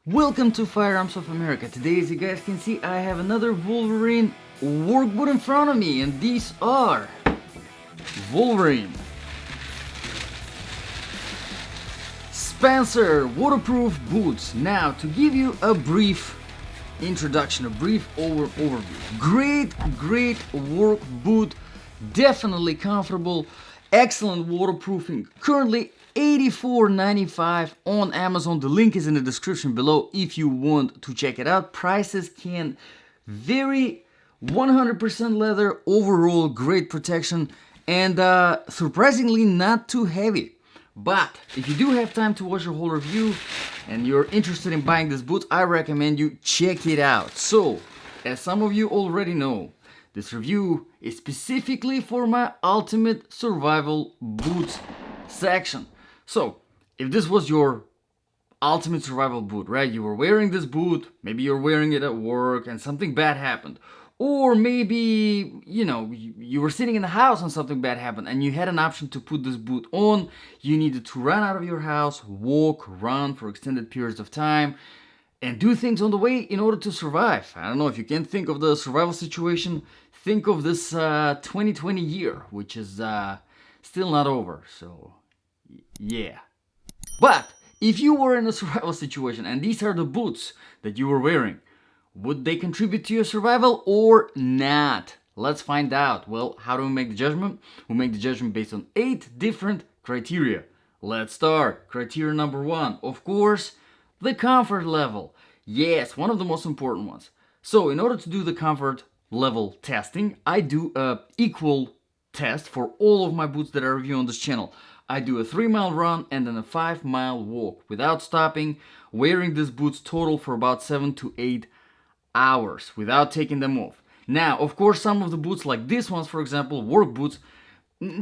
Welcome to Firearms of America. Today, as you guys can see, I have another Wolverine workboot in front of me, and these are Wolverine Spencer waterproof boots. Now, to give you a brief introduction, a brief overview. Great work boot, definitely comfortable, excellent waterproofing. Currently $84.95 on Amazon. The link is in the description below if you want to check it out. Prices can vary. 100% leather, overall great protection, and surprisingly not too heavy. But if you do have time to watch the whole review and you're interested in buying this boot, I recommend you check it out. So, as some of you already know, this review is specifically for my ultimate survival boots section. So, if this was your ultimate survival boot, right? You were wearing this boot, maybe you're wearing it at work and something bad happened. Or maybe, you were sitting in the house and something bad happened and you had an option to put this boot on. You needed to run out of your house, walk, run for extended periods of time, and do things on the way in order to survive. I don't know if you can think of the survival situation. Think of this 2020 year, which is still not over. So, yeah. But if you were in a survival situation and these are the boots that you were wearing, would they contribute to your survival or not? Let's find out. Well, how do we make the judgment? We make the judgment based on 8 different criteria. Let's start. Criteria number 1, of course, the comfort level. Yes, one of the most important ones. So in order to do the comfort level testing, I do a equal test for all of my boots that I review on this channel. I do a 3-mile run and then a 5-mile walk without stopping, wearing these boots total for about 7 to 8 hours without taking them off. Now, of course, some of the boots like these ones, for example, work boots,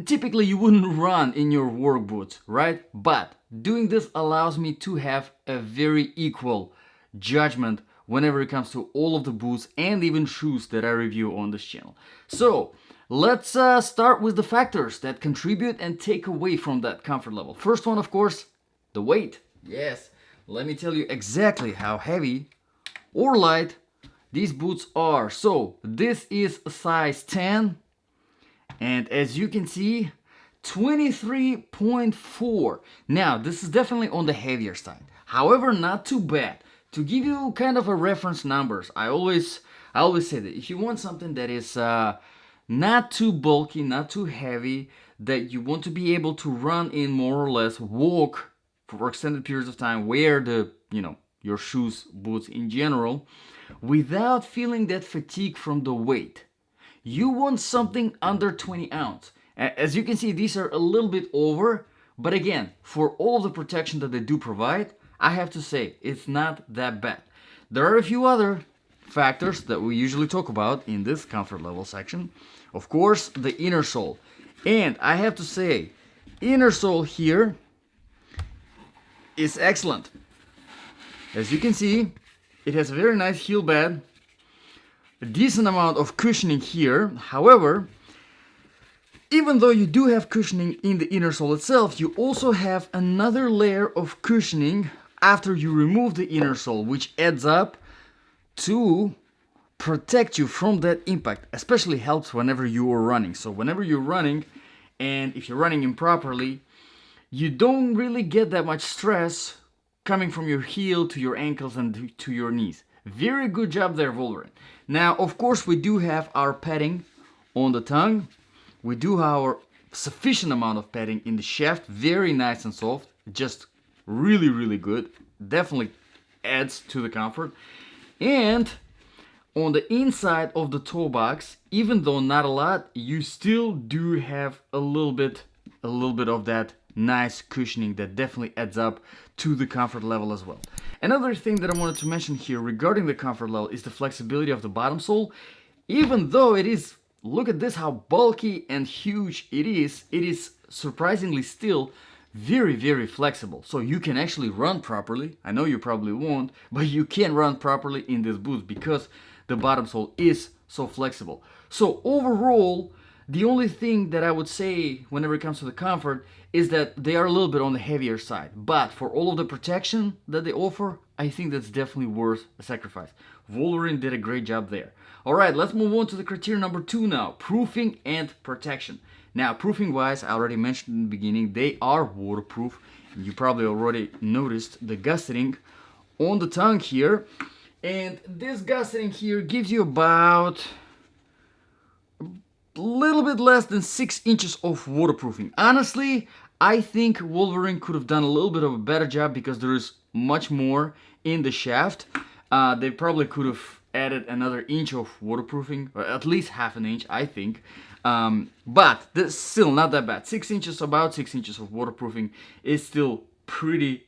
typically you wouldn't run in your work boots, right? But doing this allows me to have a very equal judgment whenever it comes to all of the boots and even shoes that I review on this channel. So, let's start with the factors that contribute and take away from that comfort level. First one, of course, the weight. Yes, let me tell you exactly how heavy or light these boots are. So this is a size 10, and as you can see, 23.4. Now this is definitely on the heavier side, however not too bad. To give you kind of a reference numbers, I always say that if you want something that is not too bulky, not too heavy, that you want to be able to run in more or less, walk for extended periods of time, wear the your shoes, boots in general, without feeling that fatigue from the weight. You want something under 20 ounce. As you can see, these are a little bit over, but again, for all the protection that they do provide, I have to say, it's not that bad. There are a few other factors that we usually talk about in this comfort level section. Of course, the inner sole. And I have to say, inner sole here is excellent. As you can see, it has a very nice heel bed, a decent amount of cushioning here. However, even though you do have cushioning in the inner sole itself, you also have another layer of cushioning after you remove the inner sole, which adds up to protect you from that impact. Especially helps whenever you are running. So whenever you're running, and if you're running improperly, you don't really get that much stress coming from your heel to your ankles and to your knees. Very good job there, Wolverine. Now, of course, we do have our padding on the tongue. We do have our sufficient amount of padding in the shaft. Very nice and soft. Just really good. Definitely adds to the comfort. And on the inside of the toe box, even though not a lot, you still do have a little bit of that nice cushioning that definitely adds up to the comfort level as well. Another thing that I wanted to mention here regarding the comfort level is the flexibility of the bottom sole. Even though it is, look at this, how bulky and huge it is surprisingly still very flexible. So you can actually run properly. I know you probably won't, but you can run properly in this boot because the bottom sole is so flexible. So overall, The only thing that I would say whenever it comes to the comfort is that they are a little bit on the heavier side. But for all of the protection that they offer, I think that's definitely worth a sacrifice. Wolverine did a great job there. Alright, let's move on to the criteria number 2 now. Proofing and protection. Now, proofing wise, I already mentioned in the beginning, they are waterproof. You probably already noticed the gusseting on the tongue here. And this gusseting here gives you about a little bit less than 6 inches of waterproofing. Honestly, I think Wolverine could have done a little bit of a better job because there is much more in the shaft. They probably could have added another inch of waterproofing, or at least half an inch, I think. But that's still not that bad. 6 inches, about 6 inches of waterproofing is still pretty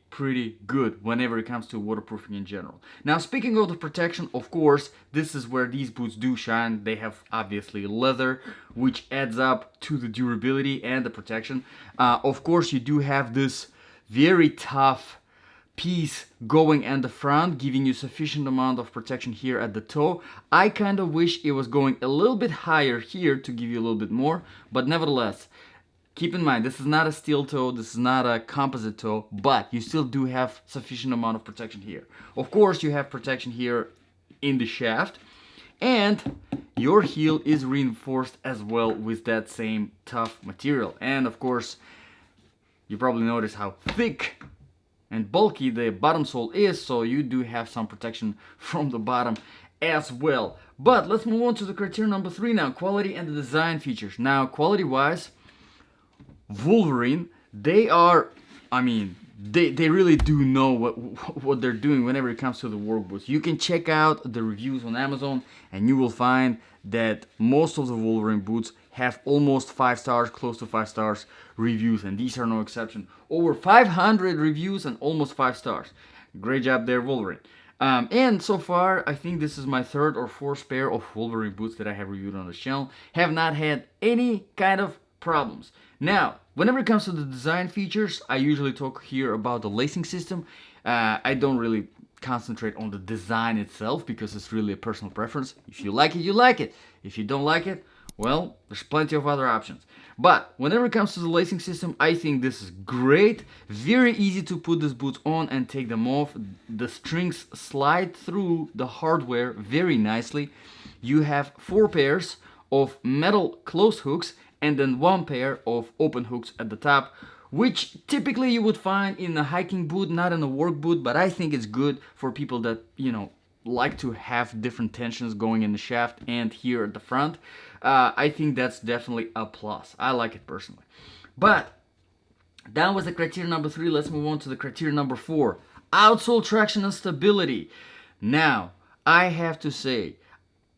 good whenever it comes to waterproofing in general. Now, speaking of the protection, of course, this is where these boots do shine. They have obviously leather, which adds up to the durability and the protection. Of course, you do have this very tough piece going at the front, giving you sufficient amount of protection here at the toe. I kind of wish it was going a little bit higher here to give you a little bit more, but nevertheless, keep in mind, this is not a steel toe, this is not a composite toe, but you still do have sufficient amount of protection here. Of course, you have protection here in the shaft, and your heel is reinforced as well with that same tough material. And of course, you probably notice how thick and bulky the bottom sole is, so you do have some protection from the bottom as well. But let's move on to the criteria number 3 now, quality and the design features. Now, quality wise, Wolverine, they are, I mean, they really do know what they're doing whenever it comes to the work boots. You can check out the reviews on Amazon and you will find that most of the Wolverine boots have almost 5 stars, close to 5 stars reviews, and these are no exception. Over 500 reviews and almost 5 stars. Great job there, Wolverine. And so far, I think this is my 3rd or 4th pair of Wolverine boots that I have reviewed on the channel. Have not had any kind of problems. Now, whenever it comes to the design features, I usually talk here about the lacing system. I don't really concentrate on the design itself because it's really a personal preference. If you like it, you like it. If you don't like it, well, there's plenty of other options. But whenever it comes to the lacing system, I think this is great. Very easy to put these boots on and take them off. The strings slide through the hardware very nicely. You have 4 pairs of metal closed hooks and then 1 pair of open hooks at the top, which typically you would find in a hiking boot, not in a work boot, but I think it's good for people that, you know, like to have different tensions going in the shaft and here at the front. I think that's definitely a plus. I like it personally. But that was the criteria number 3. Let's move on to the criteria number 4. Outsole traction and stability. Now, I have to say,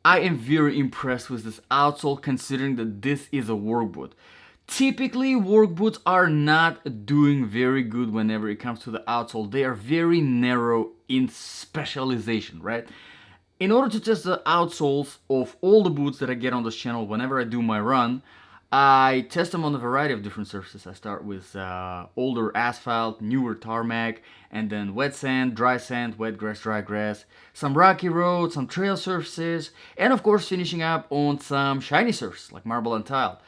I am very impressed with this outsole considering that this is a work boot. Typically, work boots are not doing very good whenever it comes to the outsole. They are very narrow in specialization, right? In order to test the outsoles of all the boots that I get on this channel whenever I do my run, I test them on a variety of different surfaces. I start with older asphalt, newer tarmac, and then wet sand, dry sand, wet grass, dry grass, some rocky roads, some trail surfaces, and of course finishing up on some shiny surfaces like marble and tile.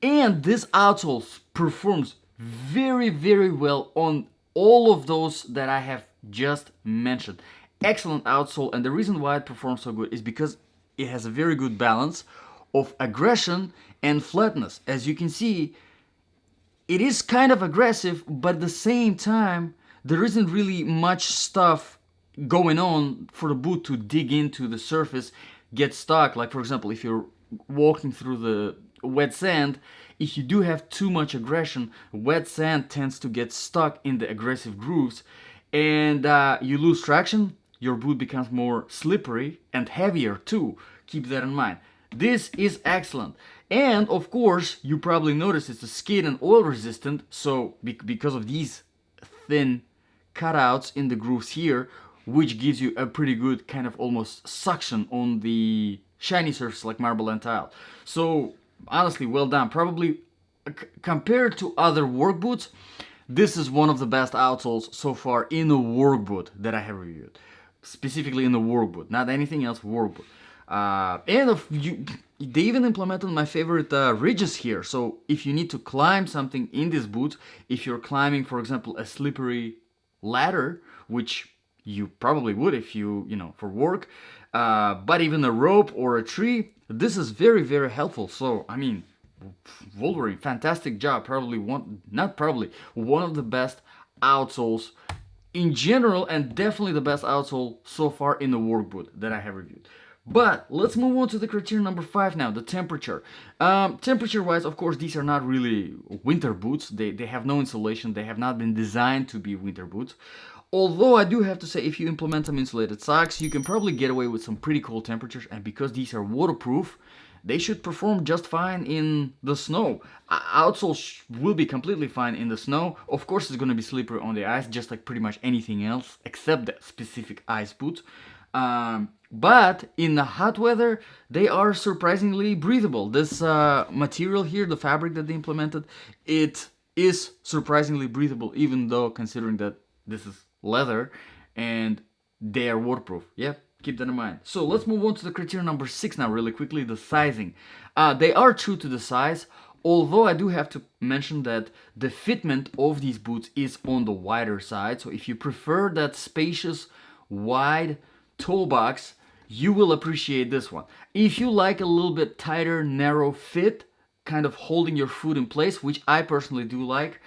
And this outsole performs very well on all of those that I have just mentioned. Excellent outsole, and the reason why it performs so good is because it has a very good balance of aggression and flatness. As you can see, it is kind of aggressive, but at the same time, there isn't really much stuff going on for the boot to dig into the surface, get stuck. Like for example, if you're walking through the wet sand, if you do have too much aggression, wet sand tends to get stuck in the aggressive grooves, and you lose traction. Your boot becomes more slippery and heavier too. Keep that in mind. This is excellent. And of course, you probably noticed it's a skid and oil resistant, so because of these thin cutouts in the grooves here, which gives you a pretty good kind of almost suction on the shiny surface like marble and tile. So honestly, well done. Probably compared to other work boots, this is one of the best outsoles so far in a work boot that I have reviewed. Specifically in the work boot, not anything else, work boot. And they even implemented my favorite ridges here. So if you need to climb something in these boots, if you're climbing, for example, a slippery ladder, which you probably would if you know, for work, but even a rope or a tree, this is very, very helpful. So, I mean, Wolverine, fantastic job. Probably one of the best outsoles in general, and definitely the best outsole so far in the work boot that I have reviewed. But let's move on to the criteria number 5 now, the temperature. Temperature wise, of course, these are not really winter boots. They have no insulation. They have not been designed to be winter boots. Although I do have to say, if you implement some insulated socks, you can probably get away with some pretty cold temperatures. And because these are waterproof, they should perform just fine in the snow. Outsole will be completely fine in the snow. Of course, it's going to be slippery on the ice, just like pretty much anything else, except the specific ice boots. But in the hot weather, they are surprisingly breathable. This material here, the fabric that they implemented, it is surprisingly breathable, even though considering that this is leather and they are waterproof. Yep. Keep that in mind. So let's move on to the criteria number 6 now really quickly, the sizing. They are true to the size, although I do have to mention that the fitment of these boots is on the wider side. So if you prefer that spacious, wide toe box, you will appreciate this one. If you like a little bit tighter, narrow fit, kind of holding your foot in place, which I personally do like,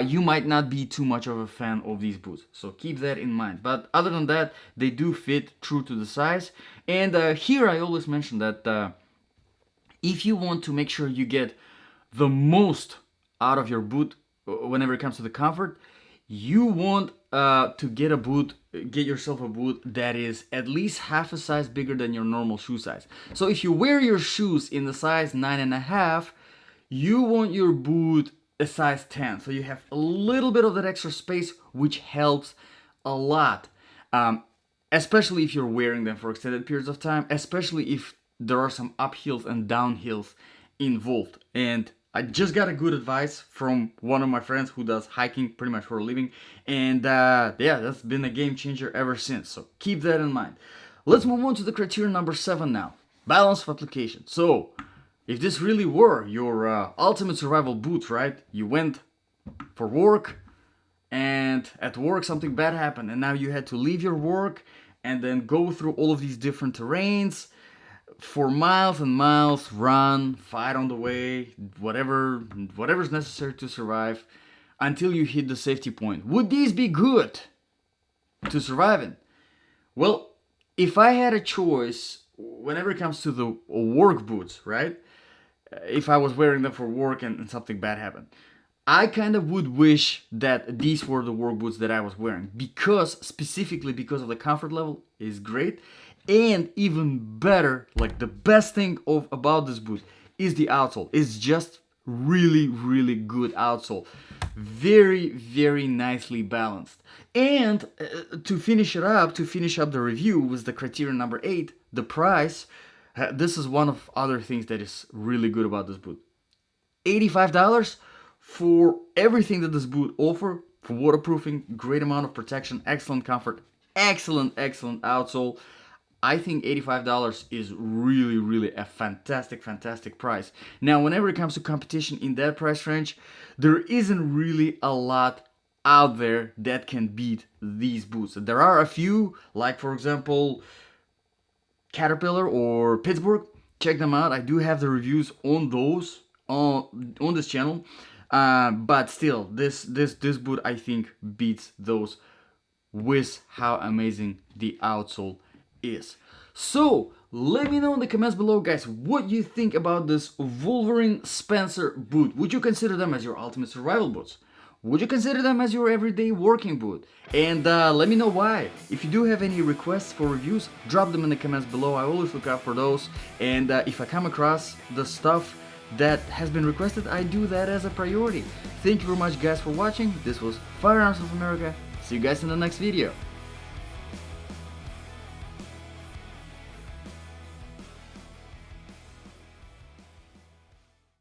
you might not be too much of a fan of these boots. So keep that in mind. But other than that, they do fit true to the size. And here I always mention that if you want to make sure you get the most out of your boot whenever it comes to the comfort, you want to get yourself a boot that is at least half a size bigger than your normal shoe size. So if you wear your shoes in the size 9.5, you want your boot a size 10, so you have a little bit of that extra space, which helps a lot, especially if you're wearing them for extended periods of time, especially if there are some uphills and downhills involved. And I just got a good advice from one of my friends who does hiking pretty much for a living, and yeah, that's been a game changer ever since, so keep that in mind. Let's move on to the criteria number 7 now, balance of application. So if this really were your ultimate survival boots, right? You went for work, and at work something bad happened, and now you had to leave your work and then go through all of these different terrains for miles and miles, run, fight on the way, whatever's necessary to survive until you hit the safety point. Would these be good to survive in? Well, if I had a choice, whenever it comes to the work boots, right? If I was wearing them for work and something bad happened, I kind of would wish that these were the work boots that I was wearing, specifically because of the comfort level is great, and even better, like the best thing about this boot is the outsole. It's just really, really good outsole. Very, very nicely balanced. And to finish up the review with the criteria number 8, the price. This is one of other things that is really good about this boot. $85 for everything that this boot offers, for waterproofing, great amount of protection, excellent comfort, excellent outsole. I think $85 is really, really a fantastic price. Now, whenever it comes to competition in that price range, there isn't really a lot out there that can beat these boots. There are a few, like for example, Caterpillar or Pittsburgh. Check them out. I do have the reviews on those on this channel, but still, this boot I think beats those with how amazing the outsole is. So let me know in the comments below, guys, what you think about this Wolverine Spencer boot. Would you consider them as your ultimate survival boots? Would you consider them as your everyday working boot? And let me know why. If you do have any requests for reviews, drop them in the comments below. I always look out for those. And if I come across the stuff that has been requested, I do that as a priority. Thank you very much, guys, for watching. This was Firearms of America. See you guys in the next video.